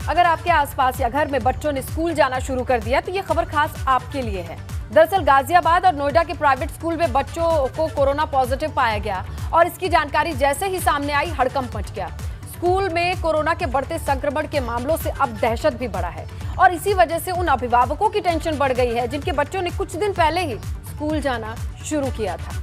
अगर आपके आसपास या घर में बच्चों ने स्कूल जाना शुरू कर दिया तो ये खबर खास आपके लिए है। दरअसल गाजियाबाद और नोएडा के प्राइवेट स्कूल में बच्चों को कोरोना पॉजिटिव पाया गया और इसकी जानकारी जैसे ही सामने आई हड़कंप मच गया। स्कूल में कोरोना के बढ़ते संक्रमण के मामलों से अब दहशत भी बढ़ा है और इसी वजह से उन अभिभावकों की टेंशन बढ़ गई है जिनके बच्चों ने कुछ दिन पहले ही स्कूल जाना शुरू किया था।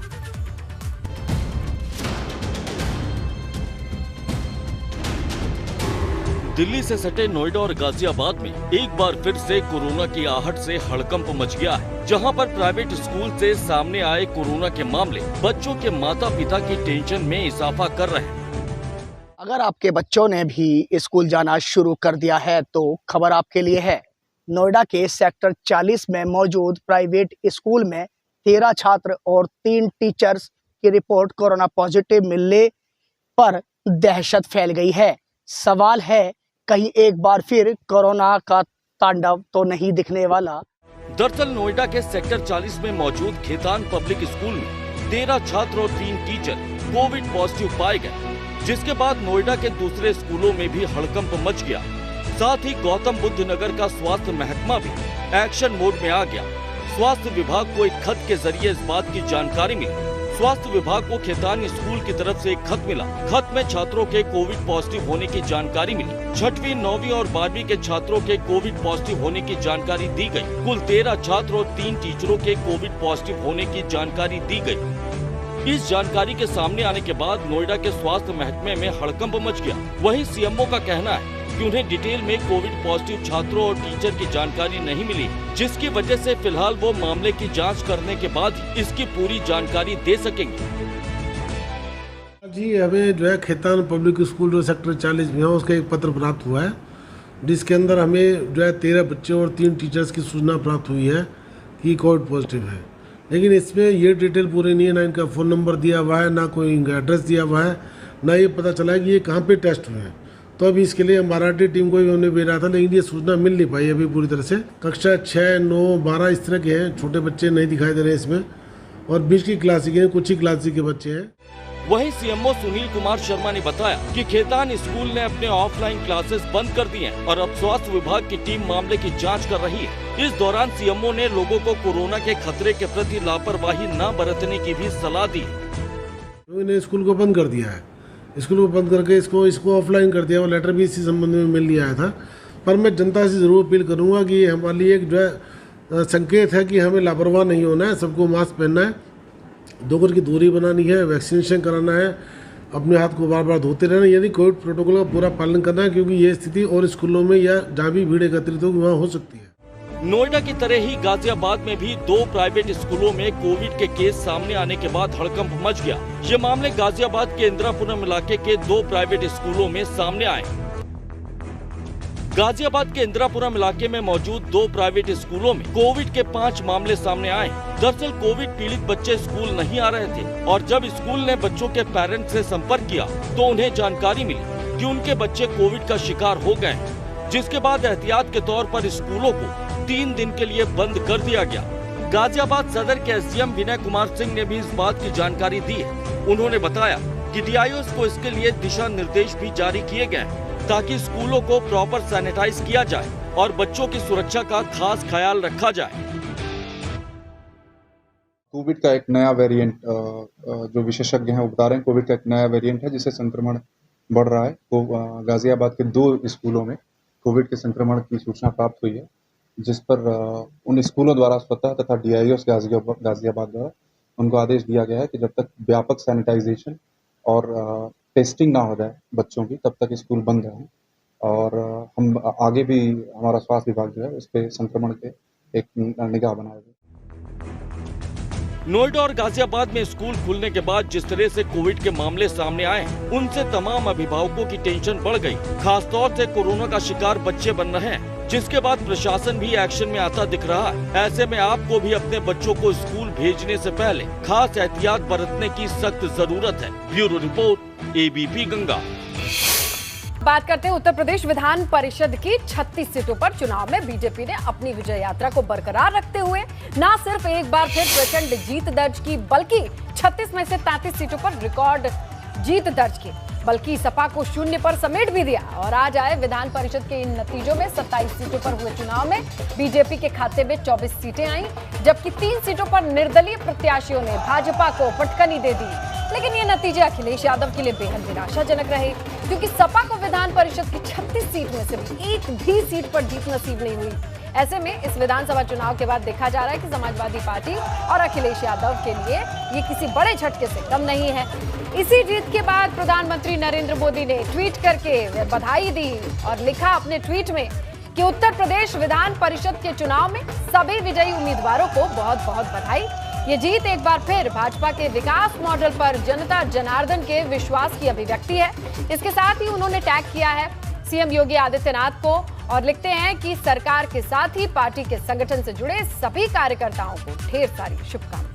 दिल्ली से सटे नोएडा और गाजियाबाद में एक बार फिर से कोरोना की आहट से हड़कंप मच गया है, जहां पर प्राइवेट स्कूल से सामने आए कोरोना के मामले बच्चों के माता पिता की टेंशन में इजाफा कर रहे हैं। अगर आपके बच्चों ने भी स्कूल जाना शुरू कर दिया है तो खबर आपके लिए है। नोएडा के सेक्टर 40 में मौजूद प्राइवेट स्कूल में 13 छात्र और 3 टीचर्स की रिपोर्ट कोरोना पॉजिटिव मिलने पर दहशत फैल गई है। सवाल है, कहीं एक बार फिर कोरोना का तांडव तो नहीं दिखने वाला। दरअसल नोएडा के सेक्टर 40 में मौजूद खेतान पब्लिक स्कूल में 13 छात्र और 3 टीचर कोविड पॉजिटिव पाए गए, जिसके बाद नोएडा के दूसरे स्कूलों में भी हड़कंप मच गया। साथ ही गौतम बुद्ध नगर का स्वास्थ्य महकमा भी एक्शन मोड में आ गया। स्वास्थ्य विभाग को एक खत के जरिए इस बात की जानकारी मिली। स्वास्थ्य विभाग को खेतान स्कूल की तरफ से एक खत मिला। खत में छात्रों के कोविड पॉजिटिव होने की जानकारी मिली। 6वीं, 9वीं और 12वीं के छात्रों के कोविड पॉजिटिव होने की जानकारी दी गई। कुल 13 छात्र और 3 टीचरों के कोविड पॉजिटिव होने की जानकारी दी गई। इस जानकारी के सामने आने के बाद नोएडा के स्वास्थ्य महकमे में हड़कंप मच गया। वहीं सीएमओ का कहना है कि उन्हें डिटेल में कोविड पॉजिटिव छात्रों और टीचर की जानकारी नहीं मिली, जिसकी वजह से फिलहाल वो मामले की जांच करने के बाद ही इसकी पूरी जानकारी दे सकेंगे। जी, हमें जो है खेतान पब्लिक स्कूल जो सेक्टर 40 में है उसका एक पत्र प्राप्त हुआ है, जिसके अंदर हमें जो है 13 बच्चे और 3 टीचर्स की सूचना प्राप्त हुई है कि कोविड पॉजिटिव है। लेकिन इसमें ये डिटेल पूरी नहीं है, ना इनका फ़ोन नंबर दिया हुआ है, ना कोई इनका एड्रेस दिया हुआ है, ना ये पता चला है कि ये कहाँ पे टेस्ट हुए हैं। तो अभी इसके लिए मराठी टीम को भी हमने भेजा था, लेकिन ये सूचना मिल नहीं पाई अभी पूरी तरह से। कक्षा 6, 9, 12 इस तरह के हैं, छोटे बच्चे नहीं दिखाई दे रहे हैं इसमें, और 20 की क्लास के हैं, कुछ ही क्लास के बच्चे हैं। वहीं सीएमओ सुनील कुमार शर्मा ने बताया कि खेतान स्कूल ने अपने ऑफलाइन क्लासेस बंद कर दिए हैं और अब स्वास्थ्य विभाग की टीम मामले की जांच कर रही है। इस दौरान सीएमओ ने लोगों को कोरोना के खतरे के प्रति लापरवाही न बरतने की भी सलाह दी। इन्होंने स्कूल को बंद कर दिया है, स्कूल को बंद करके इसको ऑफलाइन कर दिया। वो लेटर भी इसी संबंध में मिल लिया था। पर मैं जनता से ज़रूर अपील करूँगा कि ये हमारे लिए एक जो है संकेत है कि हमें लापरवाह नहीं होना है, सबको मास्क पहनना है, 2 गज की दूरी बनानी है, वैक्सीनेशन कराना है, अपने हाथ को बार बार धोते रहना, यदि कोविड प्रोटोकॉल का पूरा पालन करना है, क्योंकि ये स्थिति और स्कूलों में या जहाँ भी भीड़ एकत्रित होगी वहाँ हो सकती है। नोएडा की तरह ही गाजियाबाद में भी 2 प्राइवेट स्कूलों में कोविड के केस सामने आने के बाद हड़कंप मच गया। ये मामले गाजियाबाद के इंदिरापुरम इलाके के 2 प्राइवेट स्कूलों में सामने आए। गाजियाबाद के इंदिरापुरम इलाके में मौजूद 2 प्राइवेट स्कूलों में कोविड के 5 मामले सामने आए। दरअसल कोविड पीड़ित बच्चे स्कूल नहीं आ रहे थे और जब स्कूल ने बच्चों के पेरेंट्स से संपर्क किया तो उन्हें जानकारी मिली कि उनके बच्चे कोविड का शिकार हो गए, जिसके बाद एहतियात के तौर पर स्कूलों को 3 दिन के लिए बंद कर दिया गया। गाजियाबाद सदर के एसडीएम विनय कुमार सिंह ने भी इस बात की जानकारी दी है। उन्होंने बताया कि डीआईओस को इसके लिए दिशा निर्देश भी जारी किए गए हैं ताकि स्कूलों को प्रॉपर सैनिटाइज किया जाए और बच्चों की सुरक्षा का खास ख्याल रखा जाए। कोविड का एक नया वेरिएंट जो विशेषज्ञ हैं वो बता रहे हैं, कोविड का एक नया वेरिएंट है जिससे संक्रमण बढ़ रहा है। तो गाजियाबाद के 2 स्कूलों में कोविड के संक्रमण की सूचना प्राप्त हुई है, जिस पर उन स्कूलों द्वारा स्वतः तथा डीआईओस गाजियाबाद द्वारा उनको आदेश दिया गया है कि जब तक व्यापक सैनिटाइजेशन और टेस्टिंग ना हो जाए बच्चों की, तब तक स्कूल बंद रहें। और हम आगे भी हमारा स्वास्थ्य विभाग जो है उस पर संक्रमण के एक निगाह बनाएगा। नोएडा और गाजियाबाद में स्कूल खुलने के बाद जिस तरह से कोविड के मामले सामने आए, उनसे तमाम अभिभावकों की टेंशन बढ़ गई। खासतौर से कोरोना का शिकार बच्चे बन रहे हैं, जिसके बाद प्रशासन भी एक्शन में आता दिख रहा है। ऐसे में आपको भी अपने बच्चों को स्कूल भेजने से पहले खास एहतियात बरतने की सख्त जरूरत है। Bureau report, ABP Ganga. बात करते हैं उत्तर प्रदेश विधान परिषद की 36 सीटों पर चुनाव में बीजेपी ने अपनी विजय यात्रा को बरकरार रखते हुए न सिर्फ एक बार फिर प्रचंड जीत दर्ज की, बल्कि 36 में से 33 सीटों पर रिकॉर्ड जीत दर्ज की। बल्कि सपा को शून्य पर समेट भी दिया। और आज आए विधान परिषद के इन नतीजों में 27 सीटों पर हुए चुनाव में बीजेपी के खाते में 24 सीटें आईं, जबकि 3 सीटों पर निर्दलीय प्रत्याशियों ने भाजपा को पटकनी दे दी। लेकिन ये नतीजे अखिलेश यादव के लिए बेहद निराशाजनक रहे, क्योंकि सपा को विधान परिषद की 36 सीट में से भी एक भी सीट पर जीत नसीब नहीं हुई। ऐसे में इस विधानसभा चुनाव के बाद देखा जा रहा है कि समाजवादी पार्टी और अखिलेश यादव के लिए ये किसी बड़े झटके से कम नहीं है। इसी जीत के बाद प्रधानमंत्री नरेंद्र मोदी ने ट्वीट करके बधाई दी और लिखा अपने ट्वीट में कि उत्तर प्रदेश विधान परिषद के चुनाव में सभी विजयी उम्मीदवारों को बहुत बहुत बधाई। ये जीत एक बार फिर भाजपा के विकास मॉडल पर जनता जनार्दन के विश्वास की अभिव्यक्ति है। इसके साथ ही उन्होंने टैग किया है सीएम योगी आदित्यनाथ को और लिखते हैं कि सरकार के साथ ही पार्टी के संगठन से जुड़े सभी कार्यकर्ताओं को ढेर सारी शुभकामनाएं।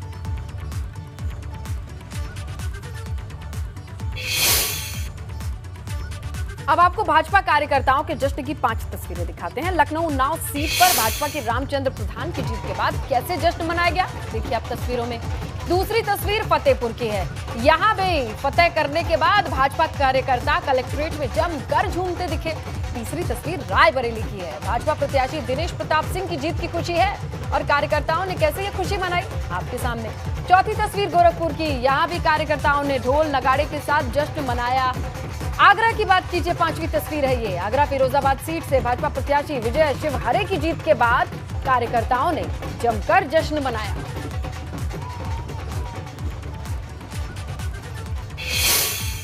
अब आपको भाजपा कार्यकर्ताओं के जश्न की 5 तस्वीरें दिखाते हैं। लखनऊ उन्नाव सीट पर भाजपा के रामचंद्र प्रधान की जीत के बाद कैसे जश्न मनाया गया, देखिए आप तस्वीरों में। दूसरी तस्वीर फतेहपुर की है। यहां भी फतेह करने के बाद भाजपा कार्यकर्ता कलेक्ट्रेट में जमकर झूमते दिखे। तीसरी तस्वीर रायबरेली की है। भाजपा प्रत्याशी दिनेश प्रताप सिंह की जीत की खुशी है और कार्यकर्ताओं ने कैसे ये खुशी मनाई आपके सामने। चौथी तस्वीर गोरखपुर की। यहाँ भी कार्यकर्ताओं ने ढोल नगाड़े के साथ जश्न मनाया। आगरा की बात कीजिए, 5वीं तस्वीर है ये। आगरा फिरोजाबाद सीट से भाजपा प्रत्याशी विजय शिवहरे की जीत के बाद कार्यकर्ताओं ने जमकर जश्न मनाया।